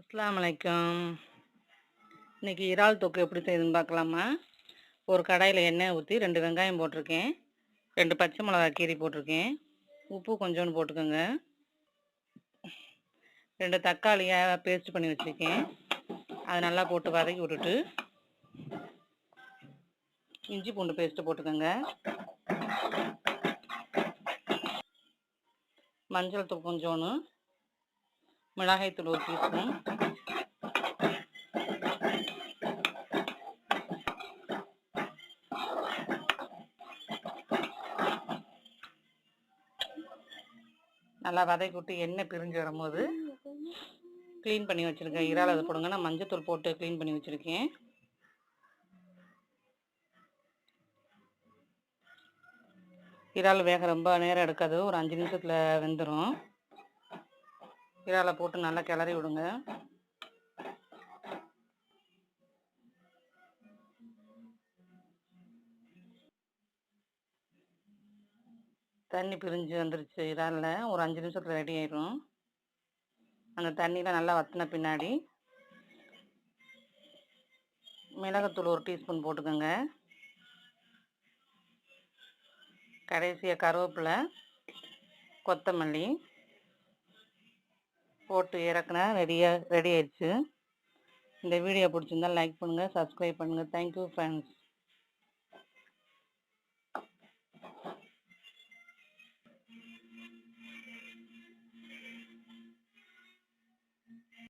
அஸ்ஸலாமு அலைக்கும். இன்னைக்கு இறால் தொக்கு எப்படி செய்யுதுன்னு பார்க்கலாமா? ஒரு கடாயில் எண்ணெய் ஊற்றி 2 வெங்காயம் போட்டிருக்கேன், 2 பச்சை மிளகாய் கீரி போட்டிருக்கேன், உப்பு கொஞ்சோண்டு போட்டுக்கோங்க, 2 தக்காளியை பேஸ்ட் பண்ணி வச்சுருக்கேன், அதை நல்லா போட்டு வதக்கி விட்டுட்டு இஞ்சி பூண்டு பேஸ்ட்டு போட்டுக்கோங்க, மஞ்சள் தூள் கொஞ்சோன்னு, மிளகாய் தூள் 1 டீஸ்பூன், நல்லா வதக்கி விட்டு எண்ணெய் பிரிஞ்சு வரும்போது க்ளீன் பண்ணி வச்சுருக்கேன் இறால் அதை போடுங்க. நான் மஞ்சத்தூள் போட்டு க்ளீன் பண்ணி வச்சுருக்கேன். இறால் வேக ரொம்ப நேரம் எடுக்காது, ஒரு 5 நிமிஷத்தில் வெந்துடும். இறாலை போட்டு நல்லா கிளறி விடுங்க. தண்ணி பிரிஞ்சு வந்துருச்சு இறாலில், ஒரு 5 நிமிஷத்தில் ரெடி ஆயிடும். அந்த தண்ணியில் நல்லா வற்றின பின்னாடி மிளகாத்தூள் 1 டீஸ்பூன் போட்டுக்கோங்க, கடைசியாக கருவேப்பிலை, கொத்தமல்லி போட்டு இறக்குனா ரெடி ஆயிடுச்சு. இந்த வீடியோ பிடிச்சிருந்தால் லைக் பண்ணுங்கள், சப்ஸ்கிரைப் பண்ணுங்கள். Thank you friends.